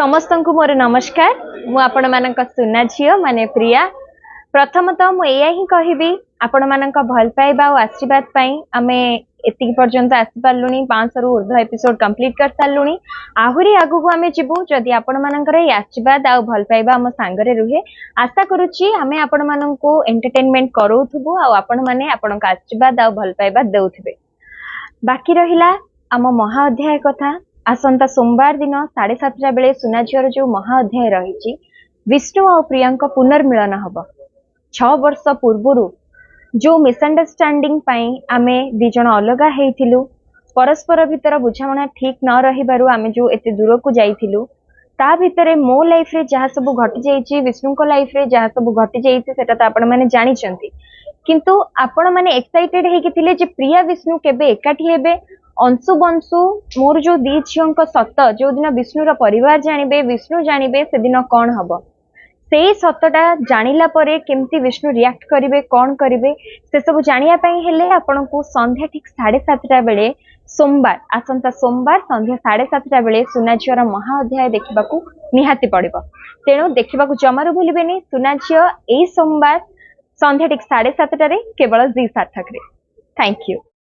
समस्त को मोर नमस्कार। मु आपण मानक सुना झियो माने प्रिया। प्रथमतः मु एया ही कहबी आपण मानक भल पाइबा और आशीर्वाद पई आमे एतिक पर्यंत आसी पारलुनी 500 रु ऊर्ध्व एपिसोड कंप्लीट कर सारलुनी। आहुरी आगु को आमे जिबु जदि आपण मानकर ए आशीर्वाद आ भल पाइबा हम सांगरे रुहे। आशा करूची आमे आपण मानन को एंटरटेनमेंट करूथबु आ आपण माने आपण का आशीर्वाद आ भल पाइबा देउथबे। बाकी रहिला आम महाअध्याय कथा। आसंता सोमवार दिन 7:30 बेले सुनाझियर जो महाअध्याय रही विष्णु और प्रियांका पुनर्मिलन हम 6 वर्ष पूर्व जो मिसअंडरस्टैंडिंग आमे दिजन अलग होइथिलु परस्पर भितर बुझामणा ठीक न रहिबारु आमे जो एते दूर को जाइथिलु ता भितरे मो लाइफ रे जहा सब घटी जाइछि विष्णु को लाइफ रे जहा सब घटी जाइछि सेटा तो आपण माने जानि चंती किंतु आपण माने एक्साइटेड हे कि थिले जे प्रिया विष्णु केबे एकाठी हेबे अंशु बंशु मोर जो दी झील सत जो दिन विष्णुर परिवार जानवे विष्णु जानवे से दिन कौन हम से सतटा जानिला परे केमती विष्णु रिएक्ट करिवे कौन करिवे से सब जानिया पई हेले आपन को संध्या ठीक 7:30 बेले सोमवार आसंता सोमवार संध्या 7:30 बेले सुनाझियर महाअध्याय देखिबाकू निहाती पड़िबो। तेणु देखिबाकू जमारू भूलिबेनी सुनाझियर एई सोमवार संध्या ठीक 7:30 रे केवल जी सार्थक रे। Thank you.